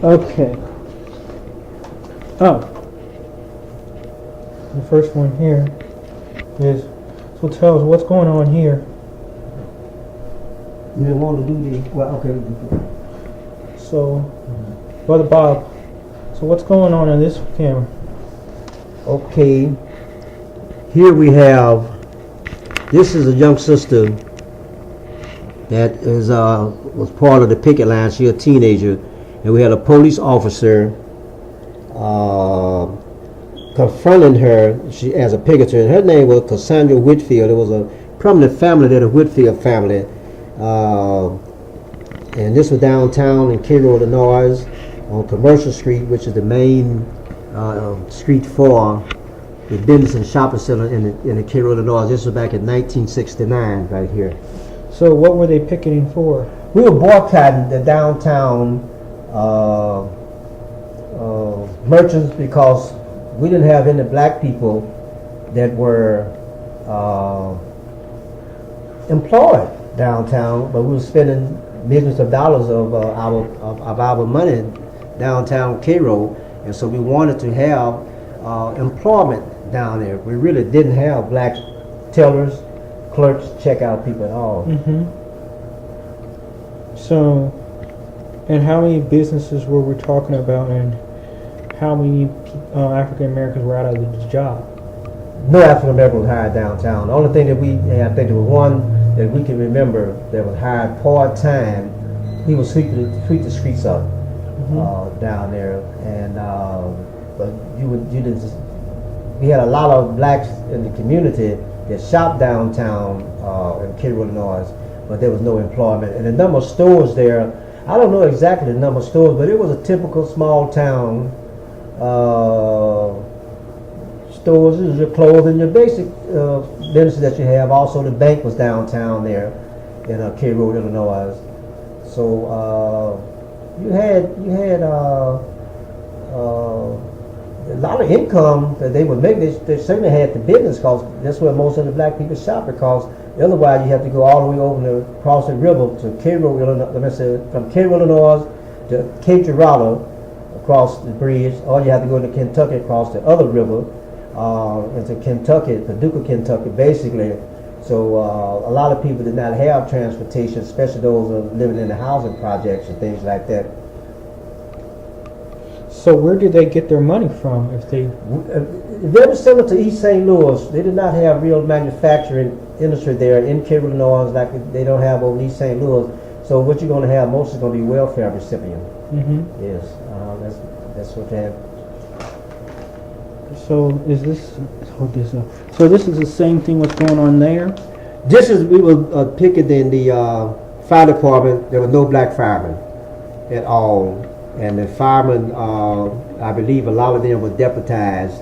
Okay. Oh. The first one here is, so tell us what's going on here. You didn't want to do the, well, okay. So, Brother Bob, so what's going on in this camera? Okay, here we have, this is a young sister that is was part of the picket line. She's a teenager, and we had a police officer confronting her. She as a picketer, and her name was Cassandra Whitfield. It was a prominent family there, the Whitfield family, and this was downtown in Cairo, Illinois, on Commercial Street, which is the main street for the business and shopping center in the Cairo, Illinois. This was back in 1969, right here. So what were they picketing for? We were boycotting the downtown merchants because we didn't have any black people that were employed downtown, but we were spending millions of dollars of our money downtown Cairo, and so we wanted to have employment down there. We really didn't have black tellers, clerks, checkout people at all. So, and how many businesses were we talking about, and how many African Americans were out of the job? No African American was hired downtown. The only thing that we had, I think there was one that we can remember that was hired part-time. He was sweep the streets up down there, and but we had a lot of blacks in the community that shopped downtown in Cairo, Illinois, but there was no employment. And the number of stores there, I don't know exactly the number of stores, but it was a typical small town stores. This is your clothing, your basic business that you have. Also, the bank was downtown there in Cairo, Illinois. So you had a lot of income that they would make. They certainly had the business, because that's where most of the black people shop, because otherwise you have to go all the way over across the river to Cairo, Illinois. Let me say, from Cairo, Illinois to Cape Girardeau across the bridge, or you have to go to Kentucky across the other river into Kentucky, Paducah, Kentucky, basically. So a lot of people did not have transportation, especially those who are living in the housing projects and things like that. So where did they get their money from? If they very similar to East St. Louis, they did not have real manufacturing industry there in Cairo, Illinois, like they don't have over East St. Louis. So what you're going to have most is going to be welfare recipients. Yes, that's what they have. So is this? Hold this up. So this is the same thing. What's going on there? This is, we were picketing the fire department. There were no black firemen at all. And the firemen, I believe a lot of them were deputized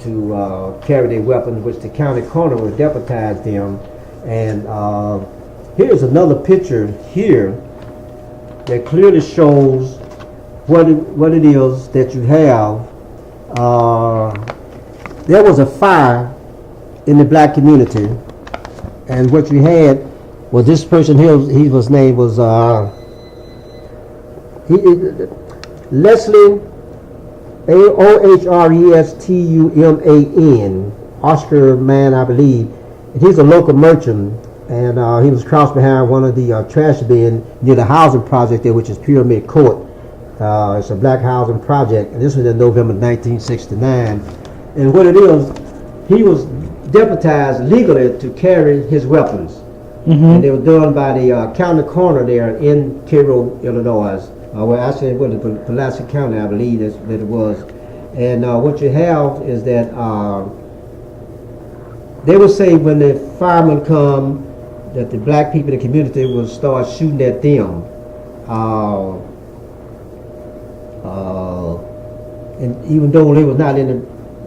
to carry their weapons, which the county coroner would deputize them. And here's another picture here that clearly shows what it is that you have. There was a fire in the black community, and what you had was this person here. His name was Leslie, Ohrestuman, Oscar man, I believe. And he's a local merchant, and he was crouched behind one of the trash bins near the housing project there, which is Pyramid Court. It's a black housing project, and this was in November 1969. And what it is, he was deputized legally to carry his weapons. And they were done by the county coroner there in Cairo, Illinois. Well, I said, well, Pulaski County, I believe that it was. And what you have is that they would say when the firemen come, that the black people in the community will start shooting at them. And even though they was not in the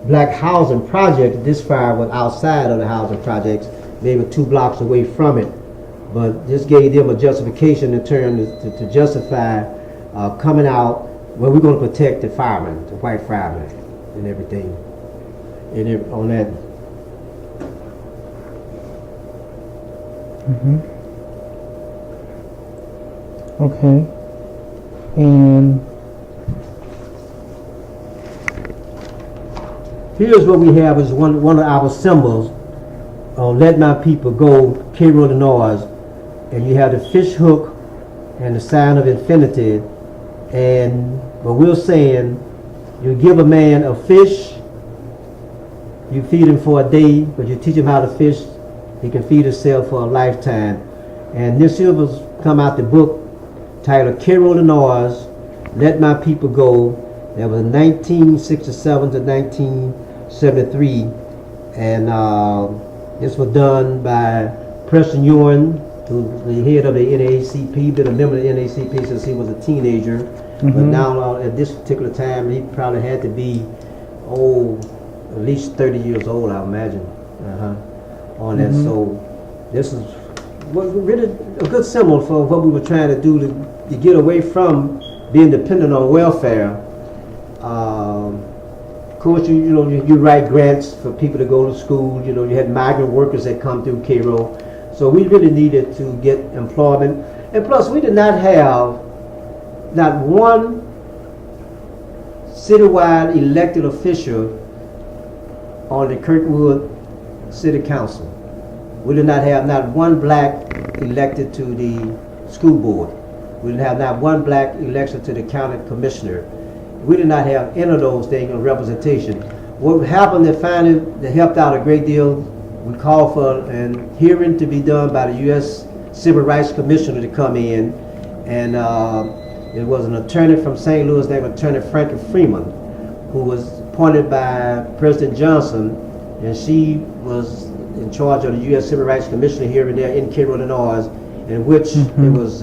black housing project, this fire was outside of the housing projects, maybe 2 blocks away from it. But this gave them a justification in terms to justify coming out. Well, we're going to protect the firemen, the white firemen, and everything. And on that. Okay. And Here's what we have is one of our symbols on Let My People Go, Cairo, Illinois. And you have the fish hook and the sign of infinity. And what we're saying, you give a man a fish, you feed him for a day, but you teach him how to fish, he can feed himself for a lifetime. And this here was come out the book titled Cairo, Illinois, Let My People Go. That was 1967 to 1973. And this was done by Preston Ewan, who's the head of the NAACP, been a member of the NAACP since he was a teenager. But now at this particular time, he probably had to be, at least 30 years old, I imagine, on that. So this is really a good symbol for what we were trying to do to get away from being dependent on welfare. Of course, you write grants for people to go to school. You had migrant workers that come through Cairo. So we really needed to get employment. And plus, we did not have not one citywide elected official on the Kirkwood City Council. We did not have not one black elected to the school board. We didn't have not one black election to the county commissioner. We did not have any of those things in representation. What happened that finally that helped out a great deal, we called for a hearing to be done by the U.S. Civil Rights Commissioner to come in, and it was an attorney from St. Louis named Attorney Frankie Freeman, who was appointed by President Johnson, and she was in charge of the U.S. Civil Rights Commissioner here and there in Cairo, Illinois, in which it was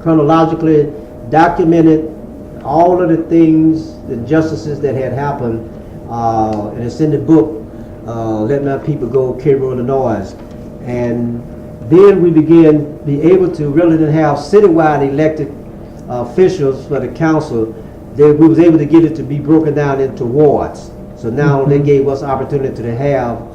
chronologically documented all of the things, the injustices that had happened, and it's in the book, Let My People Go, Cairo, Illinois. And then we began to be able to, rather than have citywide elected officials for the council, we was able to get it to be broken down into wards. So now they gave us opportunity to have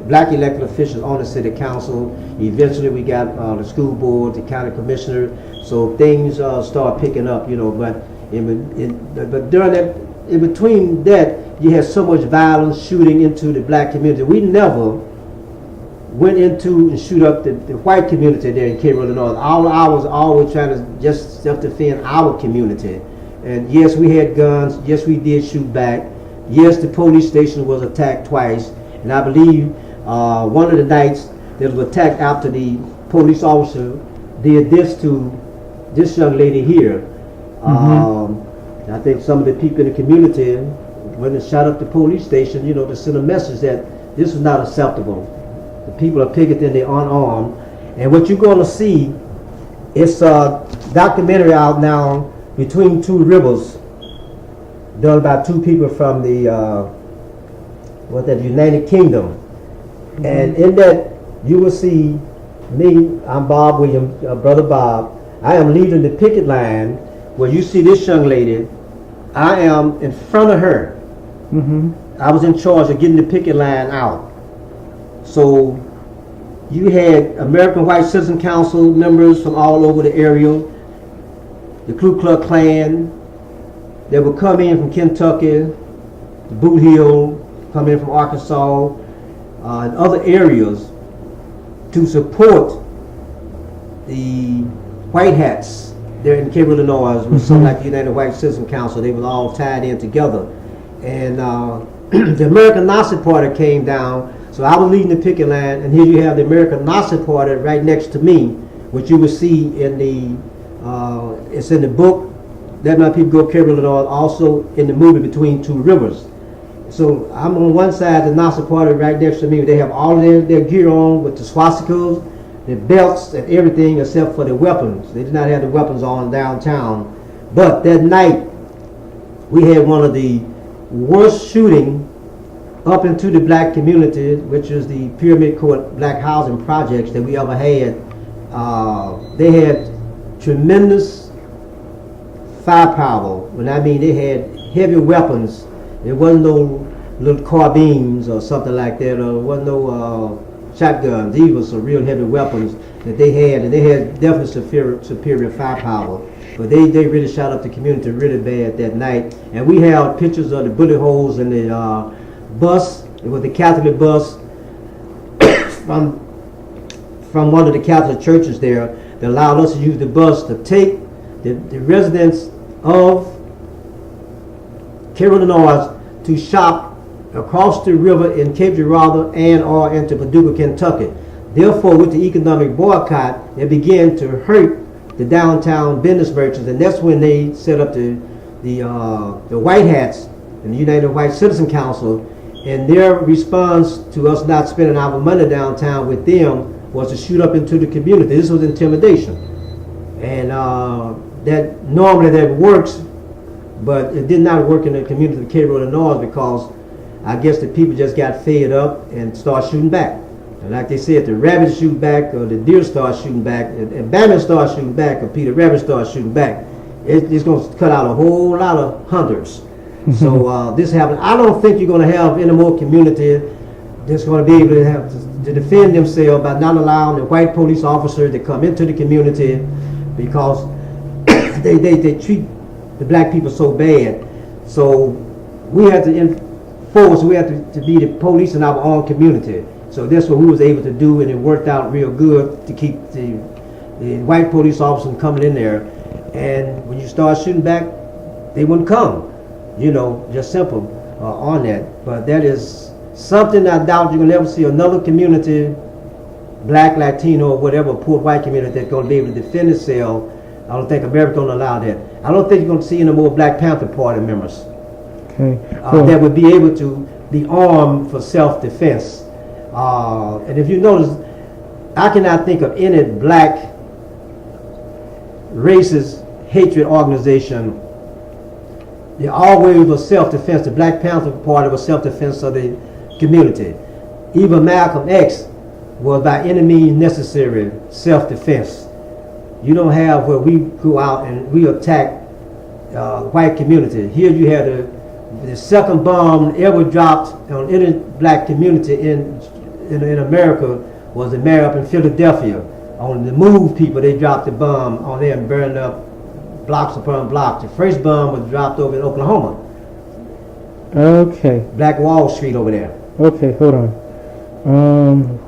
black elected officials on the city council. Eventually we got the school board, the county commissioner. So things start picking up, but but during that, in between that, you had so much violence shooting into the black community. We never went into and shoot up the white community there in Cairo, Illinois. All I was always trying to just self-defend our community. And yes, we had guns. Yes, we did shoot back. Yes, the police station was attacked twice. And I believe one of the nights that was attacked after the police officer did this to this young lady here. I think some of the people in the community, when they shot up the police station, to send a message that this is not acceptable. The people are picketing, they're unarmed. And what you're going to see, it's a documentary out now, Between Two Rivers, done by two people from the United Kingdom. And in that, you will see me, I'm Bob Williams, Brother Bob. I am leading the picket line where you see this young lady. I am in front of her. I was in charge of getting the picket line out. So you had American White Citizen Council members from all over the area, the Ku Klux Klan. They would come in from Kentucky, the Boot Hill, come in from Arkansas, and other areas to support the white hats there in Cairo, Illinois, with something like the United White Citizen Council. They were all tied in together. And the American Nazi Party came down, so I was leading the picket line, and here you have the American Nazi Party right next to me, which you will see in it's in the book, Let My People Go, Cairo, Illinois, also in the movie Between Two Rivers. So I'm on one side, the Nazi Party right next to me. They have all of their gear on with the swastikas, the belts, and everything except for the weapons. They did not have the weapons on downtown. But that night, we had one of the worst shooting up into the black community, which is the Pyramid Court Black Housing Projects that we ever had. They had tremendous firepower. When I mean they had heavy weapons, there wasn't no little carbines or something like that, or there wasn't no shotguns. These were some real heavy weapons that they had, and they had definitely superior firepower. But they really shot up the community really bad that night. And we have pictures of the bullet holes in the bus. It was the Catholic bus from one of the Catholic churches there that allowed us to use the bus to take the residents of Cairo, Illinois, to shop across the river in Cape Girardeau and or into Paducah, Kentucky. Therefore, with the economic boycott, it began to hurt the downtown business merchants, and that's when they set up the White Hats and the United White Citizen Council. And their response to us not spending our money downtown with them was to shoot up into the community. This was intimidation, and that normally that works, but it did not work in the community of Cairo, Illinois, because I guess the people just got fed up and started shooting back. And like they said, the rabbits shoot back, or the deer start shooting back, and Batman starts shooting back, or Peter Rabbit starts shooting back. It's going to cut out a whole lot of hunters. So this happened. I don't think you're going to have any more community that's going to be able to have to defend themselves by not allowing the white police officers to come into the community, because they treat the black people so bad. So we have to enforce. We have to be the police in our own community. So that's what we was able to do, and it worked out real good to keep the white police officers from coming in there. And when you start shooting back, they wouldn't come. You know, just simple on that. But that is something I doubt you're going to ever see another community, black, Latino, or whatever, poor white community, that's going to be able to defend itself. I don't think America's going to allow that. I don't think you're going to see any more Black Panther Party members that would be able to be armed for self-defense. And if you notice, I cannot think of any black racist hatred organization. They always was self-defense. The Black Panther Party was self-defense of the community. Even Malcolm X was by any means necessary self-defense. You don't have where we go out and we attack white community. Here you have the second bomb ever dropped on any black community in America was the mayor up in Philadelphia. On the Move people, they dropped the bomb on there and burned up blocks upon blocks. The first bomb was dropped over in Oklahoma. Okay. Black Wall Street over there. Okay, hold on.